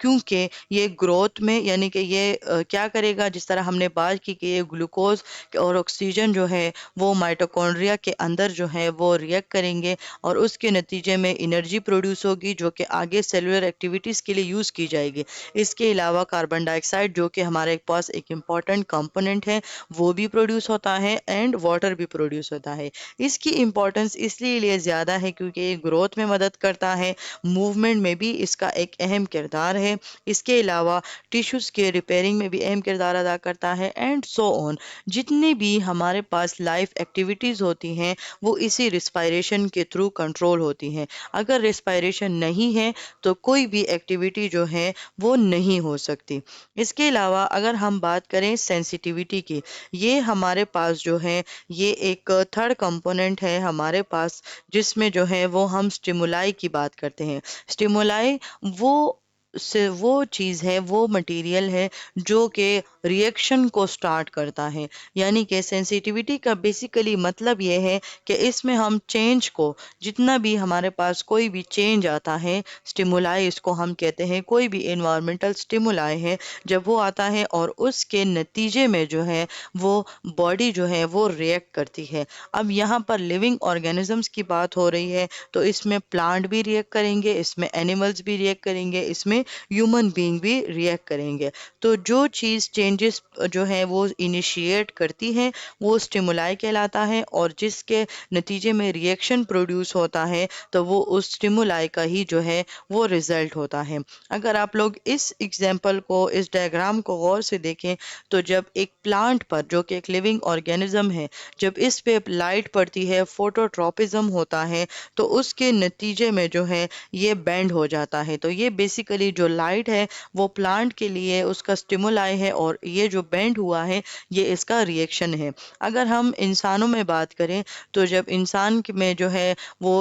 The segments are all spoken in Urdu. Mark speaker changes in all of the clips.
Speaker 1: کیونکہ یہ گروتھ میں یعنی کہ یہ کیا کرے گا، جس طرح ہم نے بات کی کہ یہ گلوکوز اور آکسیجن جو ہے وہ مائٹوکونڈریا کے اندر جو ہے وہ ریئیکٹ کریں گے اور اس کے نتیجے میں انرجی پروڈیوس ہوگی جو کہ آگے سیلولر ایکٹیویٹیز کے لیے یوز کی جائے گی۔ اس کے علاوہ کاربن ڈائی آکسائڈ جو کہ ہمارے پاس ایک امپورٹنٹ کمپوننٹ ہے وہ بھی پروڈیوس ہوتا ہے اینڈ واٹر بھی پروڈیوس ہوتا ہے۔ اس کی امپورٹنس اس لیے زیادہ ہے کیونکہ یہ گروتھ میں مدد کرتا ہے، موومنٹ میں بھی اس کا ایک اہم کردار ہے، اس کے علاوہ ٹیشوز کے ریپیئرنگ میں بھی اہم کردار ادا کرتا ہے اینڈ سو آن۔ جتنی بھی ہمارے پاس لائف ایکٹیویٹیز ہوتی ہیں وہ اسی ریسپائریشن کے تھرو کنٹرول ہوتی ہیں۔ اگر ریسپائریشن نہیں ہے تو کوئی بھی ایکٹیویٹی جو ہے وہ نہیں ہو سکتی۔ اس کے علاوہ اگر ہم بات کریں سینسیٹیوٹی کی، یہ ہمارے پاس جو ہے یہ ایک تھرڈ کمپوننٹ ہے ہمارے پاس جس میں جو ہے وہ ہم سٹیمولائی کی بات کرتے ہیں۔ سٹیمولائی وہ چیز ہے، وہ مٹیریل ہے جو کہ ریئیکشن کو سٹارٹ کرتا ہے، یعنی کہ سینسیٹیوٹی کا بیسیکلی مطلب یہ ہے کہ اس میں ہم چینج کو، جتنا بھی ہمارے پاس کوئی بھی چینج آتا ہے، سٹیمولائی اس کو ہم کہتے ہیں، کوئی بھی انوائرمنٹل سٹیمولائی ہے، جب وہ آتا ہے اور اس کے نتیجے میں جو ہے وہ باڈی جو ہے وہ ریئیکٹ کرتی ہے۔ اب یہاں پر لیونگ آرگینزمز کی بات ہو رہی ہے تو اس میں پلانٹ بھی ریئیکٹ کریں گے، اس میں اینیملز بھی ریئیکٹ کریں گے، اس میں ہیومن بینگ بھی ریئیکٹ کریں گے۔ تو جو چیز چینجز جو ہے وہ انیشیٹ کرتی ہے وہ سٹیمولائی کہلاتا ہے، اور جس کے نتیجے میں ریئیکشن پروڈیوس ہوتا ہے تو وہ اس سٹیمولائی کا ہی جو ہے وہ ریزلٹ ہوتا ہے۔ اگر آپ لوگ اس ایگزامپل کو، اس ڈائیگرام کو غور سے دیکھیں تو جب ایک پلانٹ پر جو کہ ایک لیونگ آرگینزم ہے، جب اس پہ لائٹ پڑتی ہے، فوٹوٹروپزم ہوتا ہے، تو اس کے نتیجے میں جو ہے یہ بینڈ ہو جاتا ہے۔ تو یہ بیسیکلی جو لائٹ ہے وہ پلانٹ کے لیے اس کا سٹیمولائی ہے، اور یہ جو بینڈ ہوا ہے یہ اس کا ریئیکشن ہے۔ اگر ہم انسانوں میں بات کریں تو جب انسان میں جو ہے وہ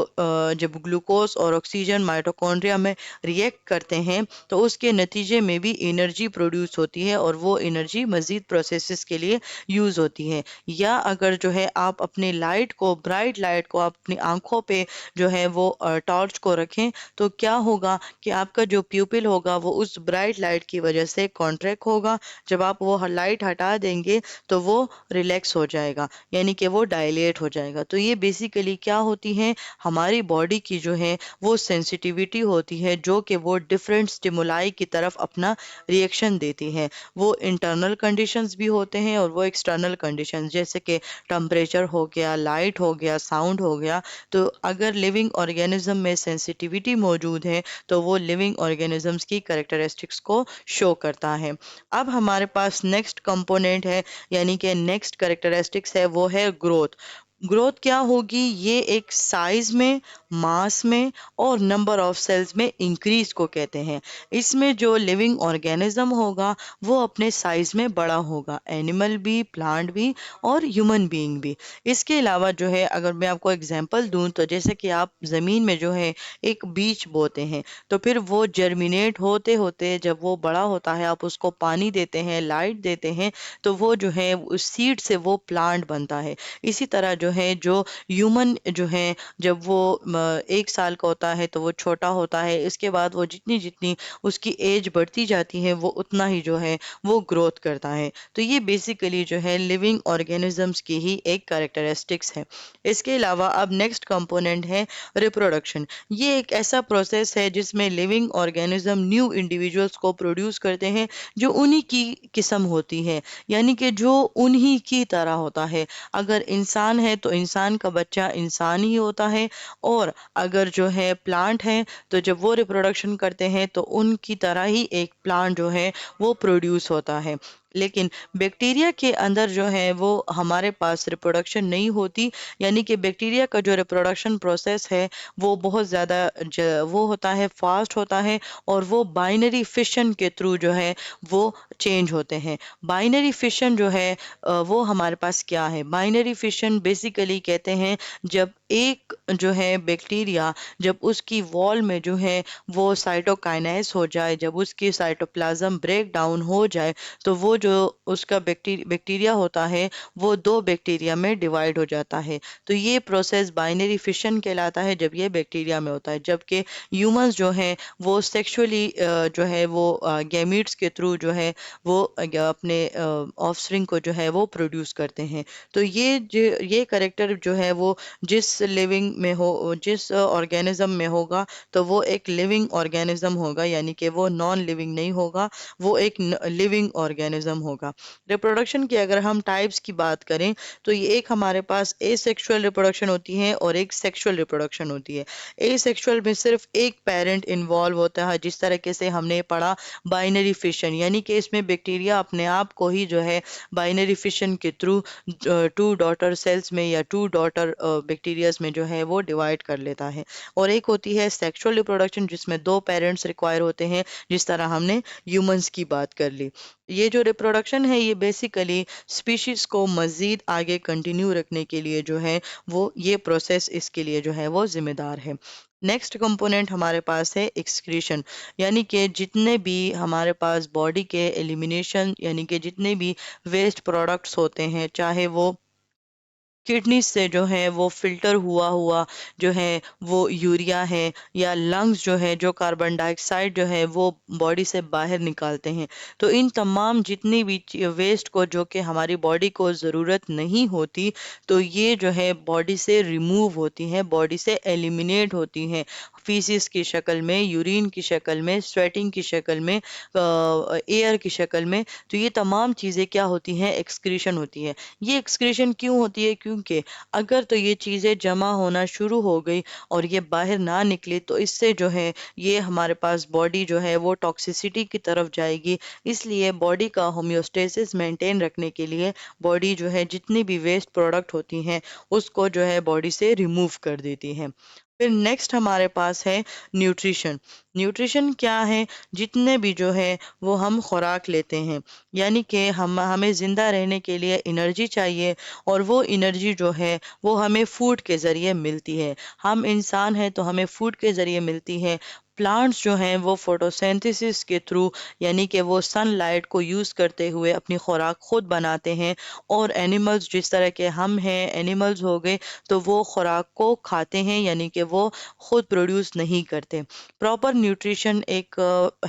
Speaker 1: جب گلوکوز اور آکسیجن مائٹوکونڈریا میں ریئیکٹ کرتے ہیں تو اس کے نتیجے میں بھی انرجی پروڈیوس ہوتی ہے، اور وہ انرجی مزید پروسیسز کے لیے یوز ہوتی ہے۔ یا اگر جو ہے آپ اپنی لائٹ کو، برائٹ لائٹ کو آپ اپنی آنکھوں پہ جو ہے وہ ٹارچ کو رکھیں تو کیا ہوگا کہ آپ کا جو پیوپل ہوگا وہ اس برائٹ لائٹ کی وجہ سے کانٹریکٹ ہوگا، جب آپ وہ لائٹ ہٹا دیں گے تو وہ ریلیکس ہو جائے گا، یعنی کہ وہ ڈائلیٹ ہو جائے گا۔ تو یہ بیسیکلی کیا ہوتی ہیں، ہماری باڈی کی جو ہے وہ سینسیٹیوٹی ہوتی ہے جو کہ وہ ڈفرینٹ سٹیمولائی کی طرف اپنا ریئیکشن دیتی ہے۔ وہ انٹرنل کنڈیشنز بھی ہوتے ہیں اور وہ ایکسٹرنل کنڈیشنز، جیسے کہ ٹمپریچر ہو گیا، لائٹ ہو گیا، ساؤنڈ ہو گیا۔ تو اگر لیونگ آرگینزم میں سینسیٹیوٹی موجود ہے تو وہ لیونگ آرگینزمز کی کریکٹرسٹکس کو شو کرتا ہے۔ اب ہمارے پاس نیکسٹ کمپوننٹ ہے، یعنی کہ نیکسٹ کریکٹرسٹکس ہے، وہ ہے گروتھ۔ گروتھ کیا ہوگی؟ یہ ایک سائز میں، ماس میں اور نمبر آف سیلز میں انکریز کو کہتے ہیں۔ اس میں جو لیونگ آرگینزم ہوگا وہ اپنے سائز میں بڑا ہوگا، اینیمل بھی، پلانٹ بھی اور ہیومن بینگ بھی۔ اس کے علاوہ جو ہے اگر میں آپ کو اگزامپل دوں تو جیسے کہ آپ زمین میں جو ہے ایک بیج بوتے ہیں تو پھر وہ جرمینیٹ ہوتے ہوتے جب وہ بڑا ہوتا ہے، آپ اس کو پانی دیتے ہیں، لائٹ دیتے ہیں، تو وہ جو ہے اس سیڈ سے وہ پلانٹ بنتا ہے۔ اسی طرح جو ہے جو ہیومن جو ہے جب وہ 1 سال کا ہوتا ہے تو وہ چھوٹا ہوتا ہے، اس کے بعد وہ جتنی جتنی اس کی ایج بڑھتی جاتی ہے وہ اتنا ہی جو ہے وہ گروتھ کرتا ہے۔ تو یہ بیسیکلی جو ہے لیونگ آرگینزمز کی ہی ایک کریکٹرسٹکس ہے۔ اس کے علاوہ اب نیکسٹ کمپوننٹ ہے ریپروڈکشن۔ یہ ایک ایسا پروسیس ہے جس میں لیونگ آرگینزم نیو انڈیویجولز کو پروڈیوس کرتے ہیں جو انہی کی قسم ہوتی ہے، یعنی کہ جو انہی کی طرح ہوتا ہے۔ اگر انسان ہے تو انسان کا بچہ انسان ہی ہوتا ہے، اور اگر جو ہے پلانٹ ہے تو جب وہ ریپروڈکشن کرتے ہیں تو ان کی طرح ہی ایک پلانٹ جو ہے وہ پروڈیوس ہوتا ہے۔ لیکن بیکٹیریا کے اندر جو ہے وہ ہمارے پاس ریپروڈکشن نہیں ہوتی، یعنی کہ بیکٹیریا کا جو ریپروڈکشن پروسیس ہے وہ بہت زیادہ وہ ہوتا ہے، فاسٹ ہوتا ہے، اور وہ بائنری فشن کے تھرو جو ہے وہ چینج ہوتے ہیں۔ بائنری فشن جو ہے وہ ہمارے پاس کیا ہے؟ بائنری فشن بیسیکلی کہتے ہیں جب ایک جو ہے بیکٹیریا جب اس کی وال میں جو ہے وہ سائٹوکائنیز ہو جائے، جب اس کی سائٹوپلازم بریک ڈاؤن ہو جائے تو وہ جو اس کا بیکٹیریا ہوتا ہے وہ دو بیکٹیریا میں ڈیوائڈ ہو جاتا ہے. تو یہ پروسیس بائنری فشن کہلاتا ہے جب یہ بیکٹیریا میں ہوتا ہے. جبکہ ہیومنز جو ہیں وہ سیکشولی جو ہے وہ گیمیٹس کے تھرو جو ہے وہ اپنے آف سپرنگ کو جو ہے وہ پروڈیوس کرتے ہیں. تو یہ کریکٹر جو ہے وہ جس لیونگ میں ہو، جس آرگینزم میں ہوگا تو وہ ایک لیونگ آرگینزم ہوگا، یعنی کہ وہ نان لیونگ نہیں ہوگا، وہ ایک لیونگ آرگینزم ہوگا. ریپروڈکشن کی اگر ہم ٹائپس کی بات کریں تو یہ ایک ہمارے پاس اے سیکشول ریپروڈکشن ہوتی ہے اور ایک سیکشول ریپروڈکشن ہوتی ہے. اے سیکشول میں صرف ایک پیرنٹ انوالو ہوتا ہے، جس طریقے سے ہم نے پڑھا بائنری فشن، یعنی کہ اس میں بیکٹیریا اپنے آپ کو ہی جو ہے بائنری فشن کے تھرو ٹو ڈاٹر سیلز میں یا ٹو ڈاٹر بیکٹیریاز میں جو ہے وہ ڈیوائڈ کر لیتا ہے. اور ایک ہوتی ہے سیکشول ریپروڈکشن جس میں دو پیرنٹس ریکوائر ہوتے ہیں، جس طرح ہم نے ہیومنز کی بات کر لی. یہ جو ریپروڈکشن ہے یہ بیسیکلی سپیشیز کو مزید آگے کنٹینیو رکھنے کے لیے جو ہے وہ یہ پروسیس اس کے لیے جو ہے وہ ذمہ دار ہے. نیکسٹ کمپوننٹ ہمارے پاس ہے ایکسکریشن، یعنی کہ جتنے بھی ہمارے پاس باڈی کے ایلیمینیشن، یعنی کہ جتنے بھی ویسٹ پروڈکٹس ہوتے ہیں، چاہے وہ کڈنی سے جو ہے وہ فلٹر ہوا جو ہے وہ یوریا ہے، یا لنگز جو ہے جو کاربن ڈائی آکسائڈ جو ہے وہ باڈی سے باہر نکالتے ہیں. تو ان تمام جتنی بھی ویسٹ کو جو کہ ہماری باڈی کو ضرورت نہیں ہوتی، تو یہ جو ہے باڈی سے ریموو ہوتی ہیں، باڈی سے ایلیمینیٹ ہوتی ہیں، فیسس کی شکل میں، یورین کی شکل میں، سویٹنگ کی شکل میں، ایئر کی شکل میں. تو یہ تمام چیزیں کیا ہوتی ہیں؟ ایکسکریشن ہوتی ہے. یہ ایکسکریشن کیوں ہوتی ہے؟ کیونکہ اگر تو یہ چیزیں جمع ہونا شروع ہو گئی اور یہ باہر نہ نکلی تو اس سے جو ہے یہ ہمارے پاس باڈی جو ہے وہ ٹاکسیسٹی کی طرف جائے گی. اس لیے باڈی کا ہومیوسٹیسس مینٹین رکھنے کے لیے باڈی جو ہے جتنی بھی ویسٹ پروڈکٹ ہوتی ہیں اس کو جو ہے باڈی سے ریموو کر دیتی ہے. پھر نیکسٹ ہمارے پاس ہے نیوٹریشن. نیوٹریشن کیا ہے؟ جتنے بھی جو ہے وہ ہم خوراک لیتے ہیں، یعنی کہ ہمیں زندہ رہنے کے لیے انرجی چاہیے، اور وہ انرجی جو ہے وہ ہمیں فوڈ کے ذریعے ملتی ہے. ہم انسان ہیں تو ہمیں فوڈ کے ذریعے ملتی ہے. پلانٹس جو ہیں وہ فوٹوسینتھسس کے تھرو، یعنی کہ وہ سن لائٹ کو یوز کرتے ہوئے اپنی خوراک خود بناتے ہیں. اور اینیملز جس طرح کے ہم ہیں، اینیملز ہو گئے تو وہ خوراک کو کھاتے ہیں، یعنی کہ وہ خود پروڈیوس نہیں کرتے. پراپر نیوٹریشن ایک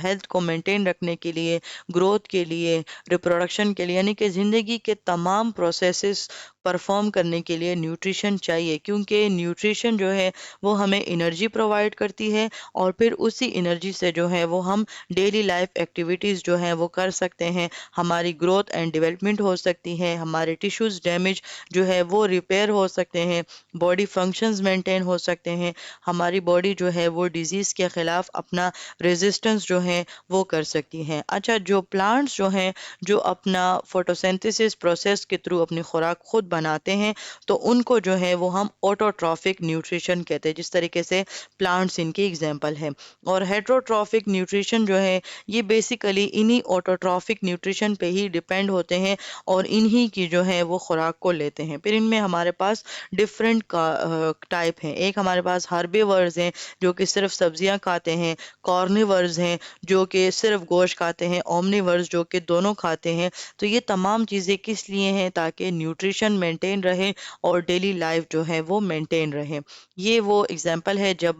Speaker 1: ہیلتھ کو مینٹین رکھنے کے لیے، گروتھ کے لیے، ریپروڈکشن کے لیے، یعنی کہ زندگی کے تمام پروسیسز پرفارم کرنے کے لیے نیوٹریشن چاہیے. کیونکہ نیوٹریشن جو ہے وہ ہمیں انرجی پرووائڈ کرتی ہے، اور پھر اسی انرجی سے جو ہے وہ ہم ڈیلی لائف ایکٹیویٹیز جو ہیں وہ کر سکتے ہیں. ہماری گروتھ اینڈ ڈیولپمنٹ ہو سکتی ہے، ہمارے ٹیشوز ڈیمیج جو ہے وہ ریپیئر ہو سکتے ہیں، باڈی فنکشنز مینٹین ہو سکتے ہیں، ہماری باڈی جو ہے وہ ڈیزیز کے خلاف اپنا ریزسٹنس جو ہے وہ کر سکتی ہیں. اچھا، جو پلانٹس جو ہیں جو اپنا فوٹوسینتھسس پروسیس کے تھرو اپنی خوراک خود بناتے ہیں، تو ان کو جو ہے وہ ہم آٹوٹرافک نیوٹریشن کہتے ہیں، جس طریقے سے پلانٹس ان کی ایگزامپل ہے. اور ہیٹروٹرافک نیوٹریشن جو ہے یہ بیسیکلی انہی آٹوٹرافک نیوٹریشن پہ ہی ڈیپینڈ ہوتے ہیں اور انہی کی جو ہے وہ خوراک کو لیتے ہیں. پھر ان میں ہمارے پاس ڈفرینٹ ٹائپ ہیں. ایک ہمارے پاس ہربیورز ہیں جو کہ صرف سبزیاں کھاتے ہیں، کارنیورز ہیں جو کہ صرف گوشت کھاتے ہیں، اومنیورز جو کہ دونوں کھاتے ہیں. تو یہ تمام چیزیں کس لیے ہیں؟ تاکہ نیوٹریشن مینٹین رہے اور ڈیلی لائف جو ہے وہ مینٹین رہے. یہ وہ ایگزامپل ہے جب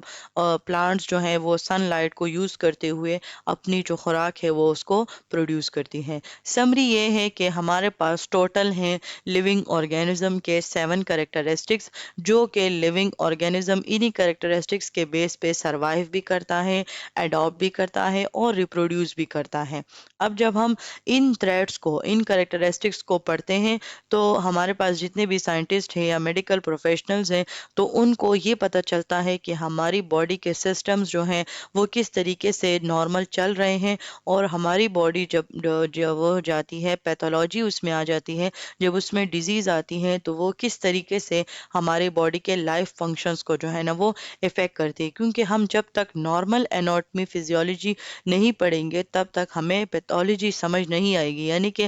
Speaker 1: پلانٹس جو ہیں وہ سن لائٹ کو یوز کرتے ہوئے اپنی جو خوراک ہے وہ اس کو پروڈیوس کرتی ہیں. سمری یہ ہے کہ ہمارے پاس ٹوٹل ہیں لیونگ آرگینزم کے 7 کریکٹرسٹکس، جو کہ لیونگ آرگینزم انہی کریکٹرسٹکس کے بیس پہ سروائیو بھی کرتا ہے، اڈاپٹ بھی کرتا ہے اور ریپروڈیوس بھی کرتا ہے. اب جب ہم ان تھریٹس کو، ان کریکٹرسٹکس کو پڑھتے ہیں تو ہمارے پاس جتنے بھی سائنٹسٹ ہیں یا میڈیکل پروفیشنلز ہیں تو ان کو یہ پتہ چلتا ہے کہ ہماری باڈی کے سسٹمز جو ہیں وہ کس طریقے سے نارمل چل رہے ہیں، اور ہماری باڈی جب وہ جاتی ہے، پیتھولوجی اس میں آ جاتی ہے، جب اس میں ڈیزیز آتی ہے تو وہ کس طریقے سے ہماری باڈی کے لائف فنکشنز کو جو ہے نا وہ افیکٹ کرتی ہے. کیونکہ ہم جب تک نارمل اناٹمی فزیولوجی نہیں پڑھیں گے تب تک ہمیں پیتھولوجی سمجھ نہیں آئے گی. یعنی کہ